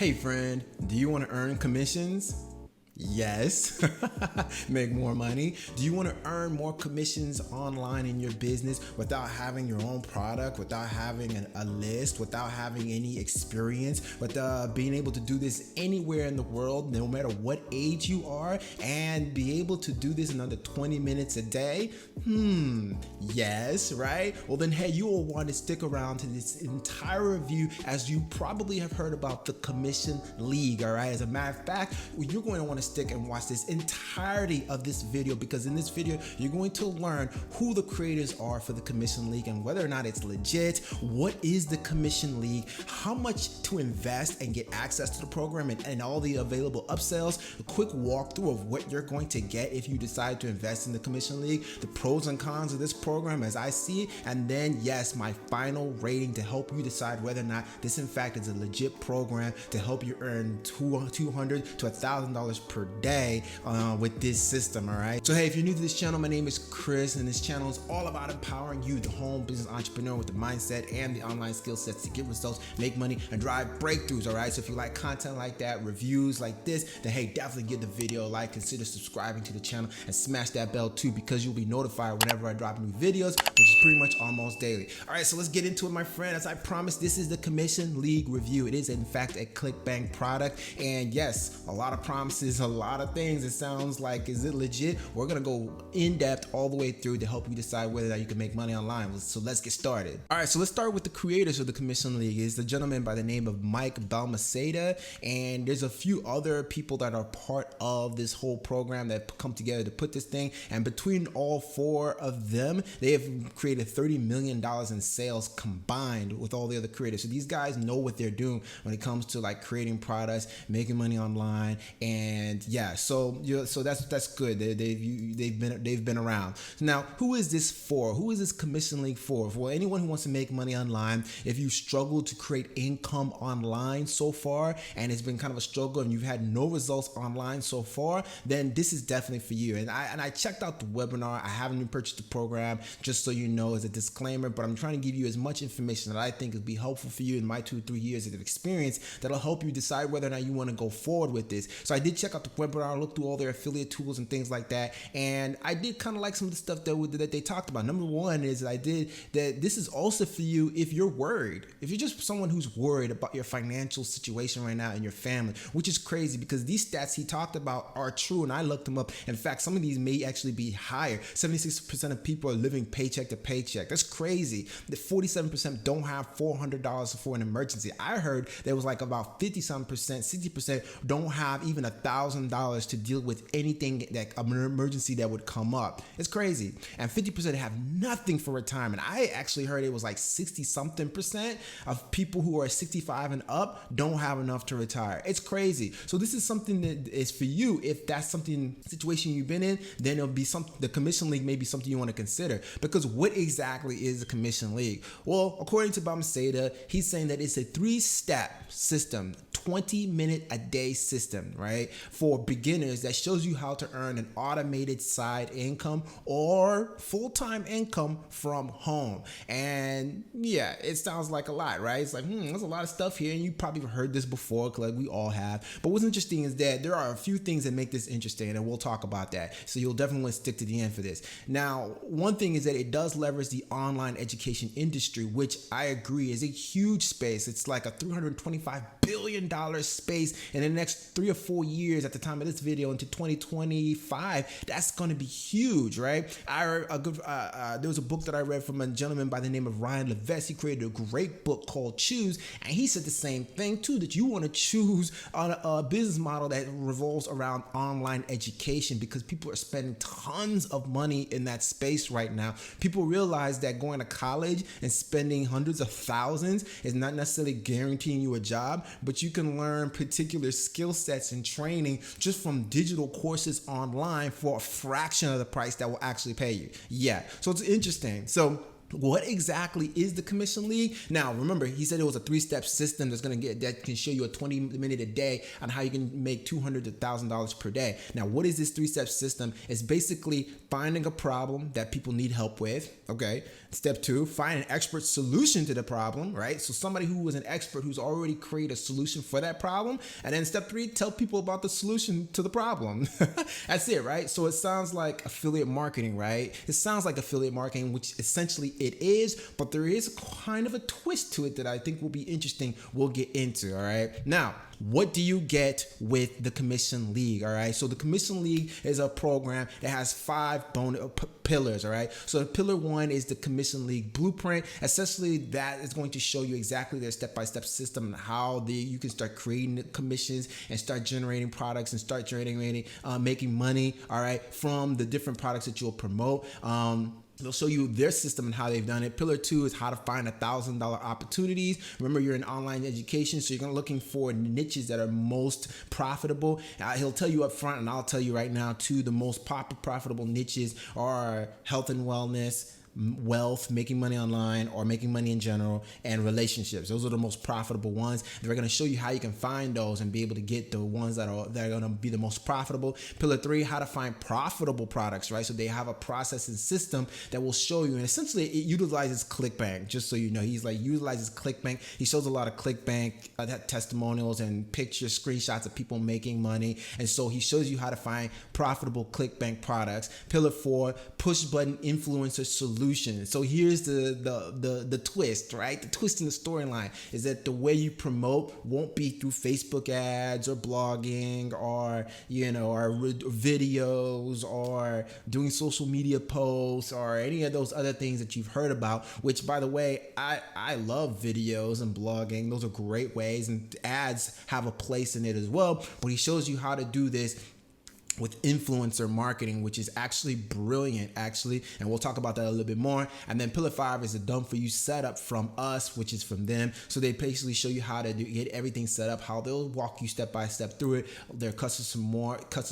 Hey friend, do you want to earn commissions? Yes. Make more money. Do you want to earn more commissions online in your business without having your own product, without having a list, without having any experience, without being able to do this anywhere in the world, no matter what age you are, and be able to do this in under 20 minutes a day? Yes, right? Well then, hey, you will want to stick around to this entire review, as you probably have heard about the Commission League, all right? As a matter of fact, you're going to want to stick and watch this entirety of this video, because in this video you're going to learn who the creators are for the Commission League and whether or not it's legit, what is the Commission League, how much to invest and get access to the program, and all the available upsells, a quick walkthrough of what you're going to get if you decide to invest in the Commission League, the pros and cons of this program as I see it, and then yes, my final rating to help you decide whether or not this in fact is a legit program to help you earn $200 to $1,000 per day with this system. All right, so hey, if you're new to this channel, my name is Chris, and this channel is all about empowering you, the home business entrepreneur, with the mindset and the online skill sets to get results, make money, and drive breakthroughs. All right, so if you like content like that, reviews like this, then hey, definitely give the video a like, consider subscribing to the channel, and smash that bell too, because you'll be notified whenever I drop new videos, which is pretty much almost daily. All right, so let's get into it, my friend. As I promised, this is the Commission League review. It is in fact a ClickBank product, and yes, a lot of promises, a lot of things. It sounds like, is it legit? We're gonna go in depth all the way through to help you decide whether or not you can make money online. So let's get started. All right, so let's start with the creators of the Commission League. It's the gentleman by the name of Mike Balmaceda, and there's a few other people that are part of this whole program that come together to put this thing, and between all four of them, they have created $30 million in sales combined with all the other creators. So these guys know what they're doing when it comes to like creating products, making money online, and yeah, so that's good. They've been around. So now, who is this for? Who is this Commission League for? For anyone who wants to make money online. If you struggle to create income online so far, and it's been kind of a struggle, and you've had no results online so far, then this is definitely for you. And I checked out the webinar. I haven't even purchased the program, just so you know, as a disclaimer, but I'm trying to give you as much information that I think will be helpful for you in my 2-3 years of experience that'll help you decide whether or not you want to go forward with this. So I did check out the webinar, look through all their affiliate tools and things like that, and I did kind of like some of the stuff that they talked about. Number one is that this is also for you if you're worried, if you're just someone who's worried about your financial situation right now and your family, which is crazy because these stats he talked about are true, and I looked them up. In fact, some of these may actually be higher. 76% of people are living paycheck to paycheck. That's crazy. The 47% don't have $400 for an emergency. I heard there was like about 50-some percent, 60% don't have even $1,000 to deal with anything, that an emergency that would come up. It's crazy. And 50% have nothing for retirement. I actually heard it was like 60-something percent of people who are 65 and up don't have enough to retire. It's crazy. So this is something that is for you. If that's situation you've been in, then it'll be the Commission League may be something you want to consider. Because what exactly is the Commission League? Well, according to Balmaceda, he's saying that it's a 3-step system, 20-minute a day system, right, for beginners, that shows you how to earn an automated side income or full-time income from home. And yeah, it sounds like a lot, right? It's like, there's a lot of stuff here, and you probably heard this before, like we all have. But what's interesting is that there are a few things that make this interesting, and we'll talk about that. So you'll definitely want to stick to the end for this. Now, one thing is that it does leverage the online education industry, which I agree is a huge space. It's like a $325 billion space in the next 3 or 4 years at the time of this video into 2025. That's going to be huge, right? There was a book that I read from a gentleman by the name of Ryan Levesque. He created a great book called Choose, and he said the same thing too, that you want to choose a business model that revolves around online education, because people are spending tons of money in that space right now. People realize that going to college and spending hundreds of thousands is not necessarily guaranteeing you a job, but you can learn particular skill sets and training just from digital courses online for a fraction of the price that will actually pay you. Yeah, so it's interesting. So What exactly is the commission league? Now, remember, he said it was a 3-step system that can show you a 20-minute a day on how you can make $200 to $1,000 per day. Now, what is this 3-step system? It's basically finding a problem that people need help with. Okay. Step 2, find an expert solution to the problem, right? So somebody who is an expert who's already created a solution for that problem. And then step 3, tell people about the solution to the problem. That's it, right? So it sounds like affiliate marketing, right? It sounds like affiliate marketing, which essentially it is, but there is kind of a twist to it that I think will be interesting. We'll get into, all right? Now, what do you get with the Commission League, all right? So the Commission League is a program that has 5 pillars, all right? So pillar 1 is the Commission League Blueprint. Essentially, that is going to show you exactly their step-by-step system and how you can start creating the commissions and start generating products and start generating, making money, all right, from the different products that you'll promote. They'll show you their system and how they've done it. Pillar 2 is how to find $1,000 opportunities. Remember, you're in online education, so you're looking for niches that are most profitable. He'll tell you up front, and I'll tell you right now too, the most profitable niches are health and wellness, wealth, making money online or making money in general, and relationships. Those are the most profitable ones. They're going to show you how you can find those and be able to get the ones that are going to be the most profitable. Pillar 3, how to find profitable products, right? So they have a process and system that will show you, and essentially it utilizes ClickBank. Just so you know, he's like utilizes ClickBank. He shows a lot of ClickBank testimonials and pictures, screenshots of people making money, and so he shows you how to find profitable ClickBank products. Pillar 4, push button influencer solutions. So here's the twist, right? The twist in the storyline is that the way you promote won't be through Facebook ads or blogging or, or videos or doing social media posts or any of those other things that you've heard about, which, by the way, I love videos and blogging. Those are great ways, and ads have a place in it as well. But he shows you how to do this with influencer marketing, which is actually brilliant, and we'll talk about that a little bit more. And then pillar 5 is a done for you setup from us, which is from them. So they basically show you how to get everything set up, how they'll walk you step by step through it, their customer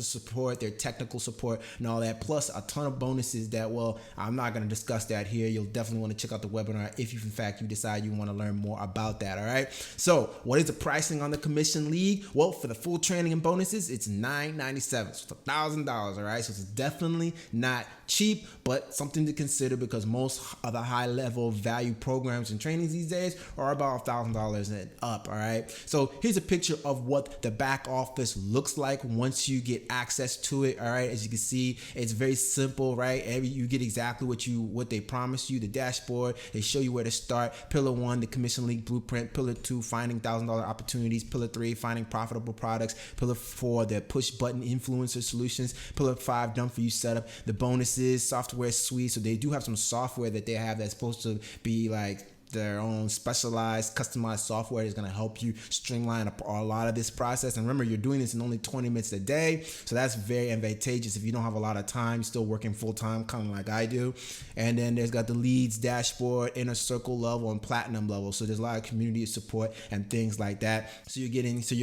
support, their technical support, and all that, plus a ton of bonuses that, well, I'm not going to discuss that here. You'll definitely want to check out the webinar if in fact you decide you want to learn more about that. All right. So what is the pricing on the Commission League? Well, for the full training and bonuses, it's $997. So $1,000, all right? So it's definitely not cheap, but something to consider because most of the high-level value programs and trainings these days are about $1,000 and up, all right? So here's a picture of what the back office looks like once you get access to it, all right? As you can see, it's very simple, right? You get exactly what they promised you, the dashboard. They show you where to start. Pillar 1, the Commission League Blueprint. Pillar 2, finding $1,000 opportunities. Pillar 3, finding profitable products. Pillar 4, the push button influencer solutions. Pillar 5, done for you setup. The bonuses, software suite. So they do have some software that they have that's supposed to be like their own specialized, customized software is going to help you streamline a lot of this process. And remember, you're doing this in only 20 minutes a day. So that's very advantageous if you don't have a lot of time, still working full time, kind of like I do. And then there's got the leads dashboard, inner circle level, and platinum level. So there's a lot of community support and things like that. So you're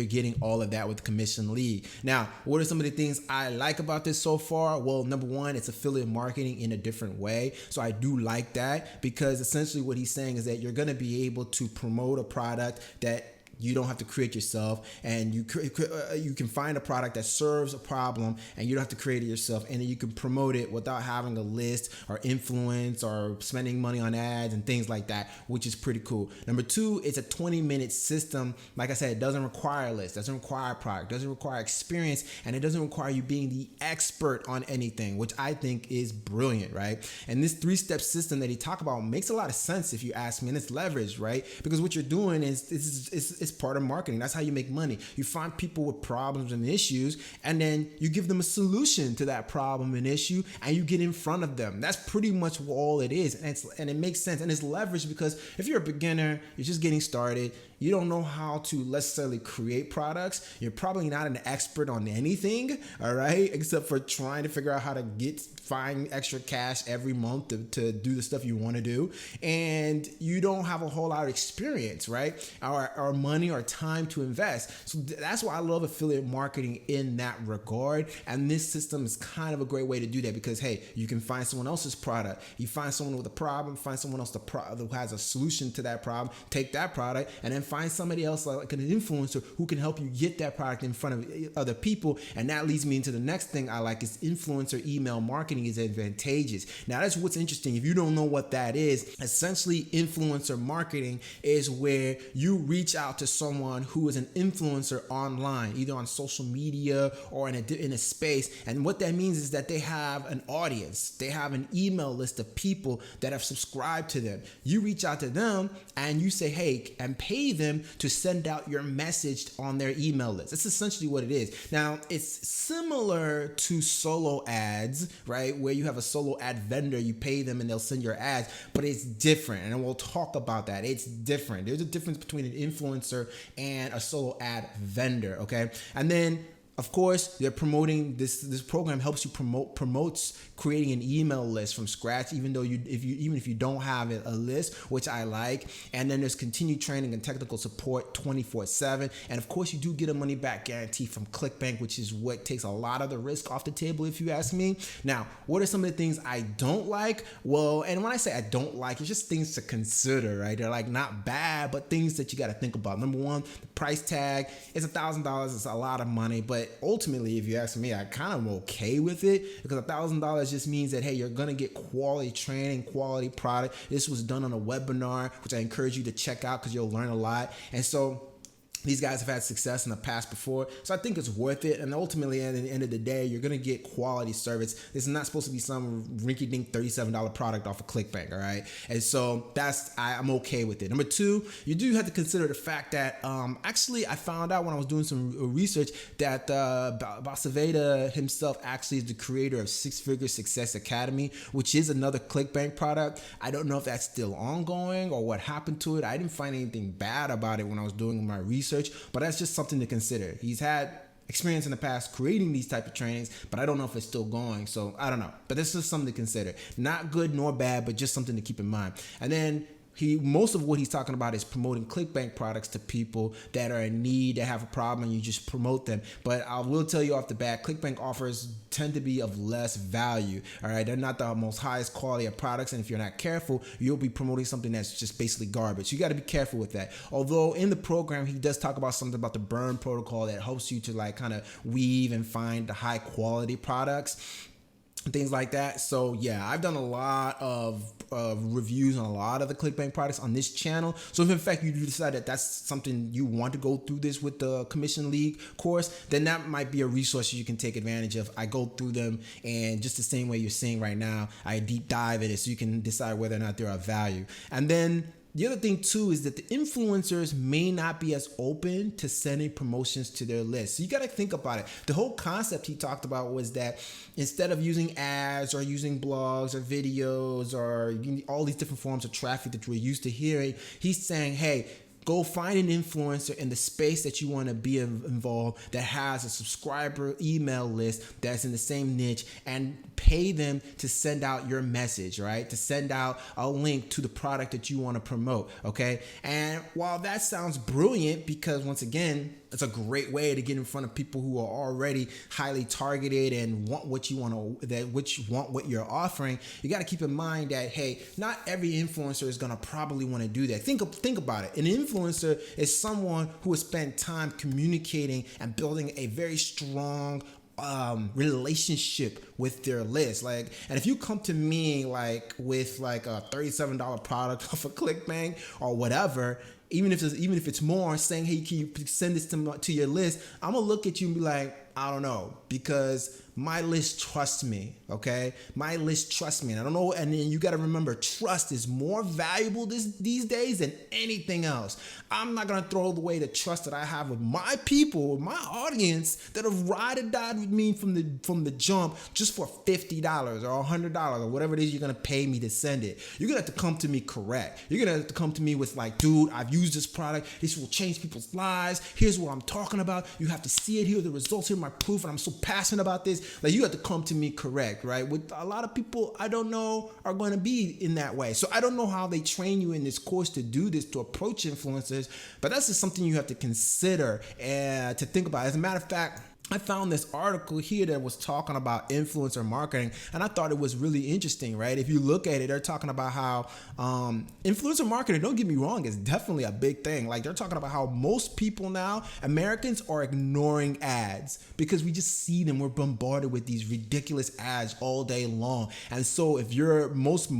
getting all of that with Commission League. Now, what are some of the things I like about this so far? Well, number 1, it's affiliate marketing in a different way. So I do like that because essentially what he's saying is that you're going to be able to promote a product that you don't have to create yourself, and you can find a product that serves a problem and you don't have to create it yourself, and then you can promote it without having a list or influence or spending money on ads and things like that, which is pretty cool. Number 2, it's a 20-minute system. Like I said, it doesn't require a list, doesn't require a product, doesn't require experience, and it doesn't require you being the expert on anything, which I think is brilliant, right? And this 3-step system that he talked about makes a lot of sense if you ask me, and it's leverage, right? Because what you're doing is it's part of marketing. That's how you make money. You find people with problems and issues, and then you give them a solution to that problem and issue, and you get in front of them. That's pretty much all it is. And it makes sense. And it's leverage because if you're a beginner, you're just getting started, you don't know how to necessarily create products, you're probably not an expert on anything, all right, except for trying to figure out how to find extra cash every month to do the stuff you want to do, and you don't have a whole lot of experience, right, or money or time to invest. So that's why I love affiliate marketing in that regard, and this system is kind of a great way to do that, because hey, you can find someone else's product, you find someone with a problem, find someone else who has a solution to that problem, take that product, and then find somebody else like an influencer who can help you get that product in front of other people. And that leads me into the next thing I like is influencer email marketing is advantageous. Now that's what's interesting. If you don't know what that is, essentially influencer marketing is where you reach out to someone who is an influencer online, either on social media or in a space. And what that means is that they have an audience, they have an email list of people that have subscribed to them. You reach out to them and you say, hey, and pay them to send out your message on their email list. That's essentially what it is. Now, it's similar to solo ads, right? Where you have a solo ad vendor, you pay them and they'll send your ads, but it's different. And we'll talk about that. It's different. There's a difference between an influencer and a solo ad vendor, okay? And then of course, they're promoting this program helps you promotes creating an email list from scratch, even if you don't have a list, which I like. And then there's continued training and technical support 24/7. And of course, you do get a money back guarantee from ClickBank, which is what takes a lot of the risk off the table, if you ask me. Now, what are some of the things I don't like? Well, and when I say I don't like, it's just things to consider, right? They're like not bad, but things that you got to think about. Number one, the price tag is $1,000. It's a lot of money, but ultimately, if you ask me, I kind of am okay with it, because $1,000 just means that, hey, you're going to get quality training, quality product. This was done on a webinar, which I encourage you to check out because you'll learn a lot. And so these guys have had success in the past before, so I think it's worth it. And ultimately, at the end of the day, you're going to get quality service. This is not supposed to be some rinky-dink $37 product off of ClickBank, all right? And so I'm okay with it. Number two, you do have to consider the fact that actually I found out when I was doing some research that Basaveda himself actually is the creator of Six Figure Success Academy, which is another ClickBank product. I don't know if that's still ongoing or what happened to it. I didn't find anything bad about it when I was doing my research, but that's just something to consider. He's had experience in the past creating these type of trainings, but I don't know if it's still going, so I don't know. But this is something to consider. Not good nor bad, but just something to keep in mind. And then most of what he's talking about is promoting ClickBank products to people that are in need, that have a problem, and you just promote them. But I will tell you off the bat, ClickBank offers tend to be of less value. All right, they're not the most highest quality of products, and if you're not careful, you'll be promoting something that's just basically garbage. You got to be careful with that. Although in the program, he does talk about something about the burn protocol that helps you to like kind of weave and find the high quality products, things like that. So yeah, I've done a lot of reviews on a lot of the ClickBank products on this channel. So if in fact you do decide that that's something you want to go through this with the Commission League course, then that might be a resource you can take advantage of. I go through them, and just the same way you're seeing right now, I deep dive in it so you can decide whether or not they're of value. And then the other thing too is that the influencers may not be as open to sending promotions to their list. So you got to think about it. The whole concept he talked about was that instead of using ads or using blogs or videos or all these different forms of traffic that we're used to hearing, he's saying, hey, go find an influencer in the space that you want to be involved that has a subscriber email list that's in the same niche, and pay them to send out your message, right? To send out a link to the product that you want to promote, okay? And while that sounds brilliant, because once again, it's a great way to get in front of people who are already highly targeted and want what you want what you're offering, you got to keep in mind that, hey, not every influencer is going to probably want to do that. Think about it. An influencer is someone who has spent time communicating and building a very strong relationship with their list. And if you come to me with a $37 product off of ClickBank or whatever, even if it's more, saying, hey, can you send this to your list, I'm gonna look at you and be like, I don't know, because my list trusts me, okay? My list trusts me. And I don't know, and then you got to remember, trust is more valuable these days than anything else. I'm not going to throw away the trust that I have with my people, with my audience that have ride or died with me from the jump just for $50 or $100 or whatever it is you're going to pay me to send it. You're going to have to come to me correct. You're going to have to come to me with like, dude, I've used this product. This will change people's lives. Here's what I'm talking about. You have to see it. Here are the results. Here are my proof. And I'm so passionate about this. Like, you have to come to me correct, right? With a lot of people, I don't know, are going to be in that way. So I don't know how they train you in this course to do this, to approach influencers, but that's just something you have to consider and to think about. As a matter of fact, I found this article here that was talking about influencer marketing, and I thought it was really interesting, right? If you look at it, they're talking about how influencer marketing, don't get me wrong, is definitely a big thing. Like, they're talking about how most people now, Americans, are ignoring ads because we just see them. We're bombarded with these ridiculous ads all day long. And so if you're most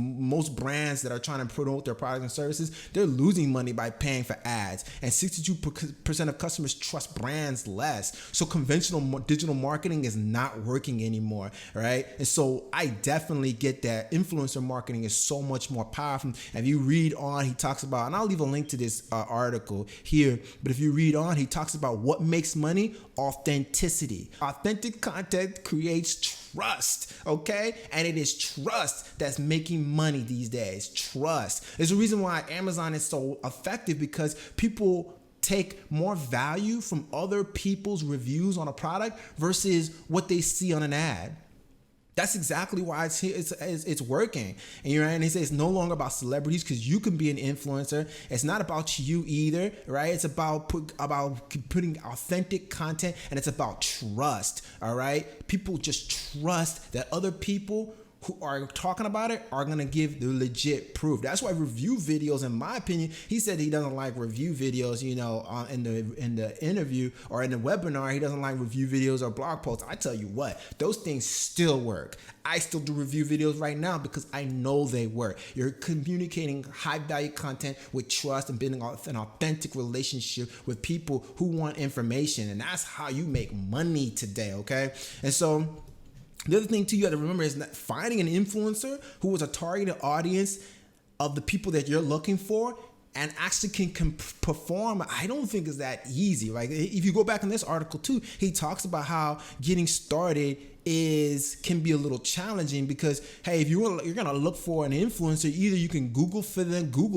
brands that are trying to promote their products and services, they're losing money by paying for ads. And 62% of customers trust brands less. So conventional digital marketing is not working anymore, right? And so I definitely get that influencer marketing is so much more powerful. And if you read on, he talks about, and I'll leave a link to this article here, but if you read on, he talks about what makes money: authenticity. Authentic content creates trust, okay? And it is trust that's making money these days. Trust. There's a reason why Amazon is so effective, because people take more value from other people's reviews on a product versus what they see on an ad. That's exactly why it's working. And you're right. And he says it's no longer about celebrities, because you can be an influencer. It's not about you either, right? It's about putting authentic content, and it's about trust. All right. People just trust that other people who are talking about it are going to give the legit proof. That's why review videos, in my opinion, he said he doesn't like review videos, in the interview or in the webinar. He doesn't like review videos or blog posts. I tell you what, those things still work. I still do review videos right now because I know they work. You're communicating high value content with trust and building an authentic relationship with people who want information. And that's how you make money today, okay? And so the other thing too you got to remember is that finding an influencer who is a targeted audience of the people that you're looking for and actually can perform, I don't think is that easy. Like, if you go back in this article too, he talks about how getting started can be a little challenging, because hey, if you're gonna look for an influencer, either you can Google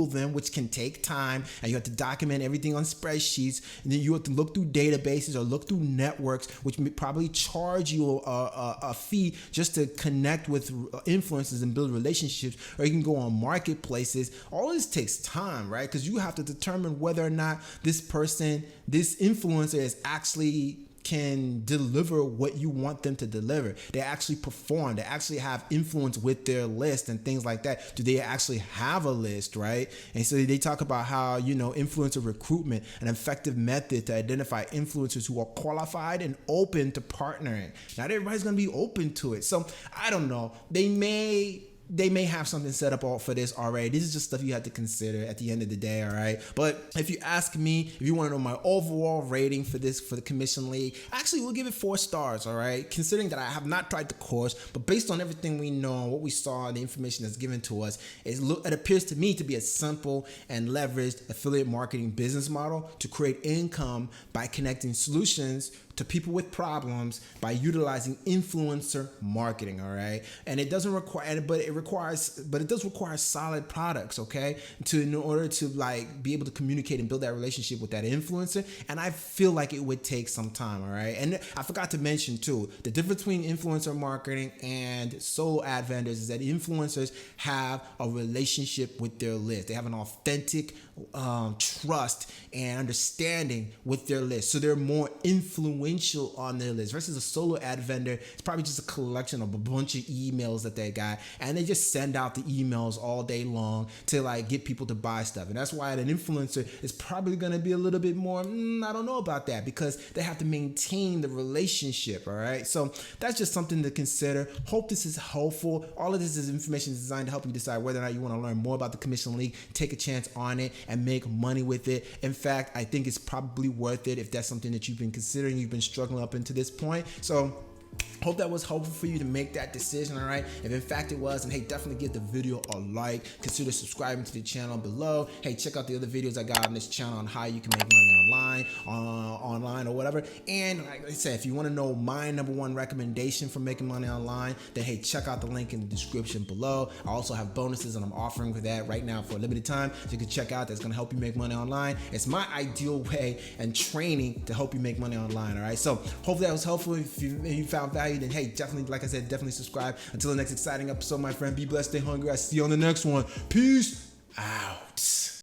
them, which can take time, and you have to document everything on spreadsheets, and then you have to look through databases or look through networks, which may probably charge you a fee just to connect with influencers and build relationships. Or you can go on marketplaces. All this takes time, right? Because you have to determine whether or not this influencer is actually can deliver what you want them to deliver. They actually perform. They actually have influence with their list and things like that. Do they actually have a list, right? And so they talk about how, influencer recruitment, an effective method to identify influencers who are qualified and open to partnering. Not everybody's going to be open to it. So I don't know. They may have something set up for this already. This is just stuff you have to consider at the end of the day, all right? But if you ask me, if you want to know my overall rating for the Commission League, actually, we'll give it 4 stars, all right? Considering that I have not tried the course, but based on everything we know, what we saw, and the information that's given to us, it appears to me to be a simple and leveraged affiliate marketing business model to create income by connecting solutions to people with problems by utilizing influencer marketing, all right? And it doesn't require, but it does require solid products, okay? In order to be able to communicate and build that relationship with that influencer. And I feel like it would take some time, all right? And I forgot to mention too, the difference between influencer marketing and solo ad vendors is that influencers have a relationship with their list. They have an authentic trust and understanding with their list. So they're more influential on their list versus a solo ad vendor. It's probably just a collection of a bunch of emails that they got, and they just send out the emails all day long to get people to buy stuff. And that's why an influencer is probably going to be a little bit more, I don't know about that, because they have to maintain the relationship, all right? So that's just something to consider. Hope this is helpful. All of this is information designed to help you decide whether or not you want to learn more about the Commission League, take a chance on it, and make money with it. In fact, I think it's probably worth it if that's something that you've been considering, you've been been struggling up into this point. So hope that was helpful for you to make that decision, all right? If in fact it was, and hey, definitely give the video a like. Consider subscribing to the channel below. Hey, check out the other videos I got on this channel on how you can make money online or whatever. And like I said, if you want to know my #1 recommendation for making money online, then hey, check out the link in the description below. I also have bonuses and I'm offering for that right now for a limited time, so you can check out. That's going to help you make money online. It's my ideal way and training to help you make money online, all right? So hopefully that was helpful. If you found value, then hey, definitely, like I said, definitely subscribe. Until the next exciting episode, my friend, be blessed, stay hungry. I see you on the next one. Peace out.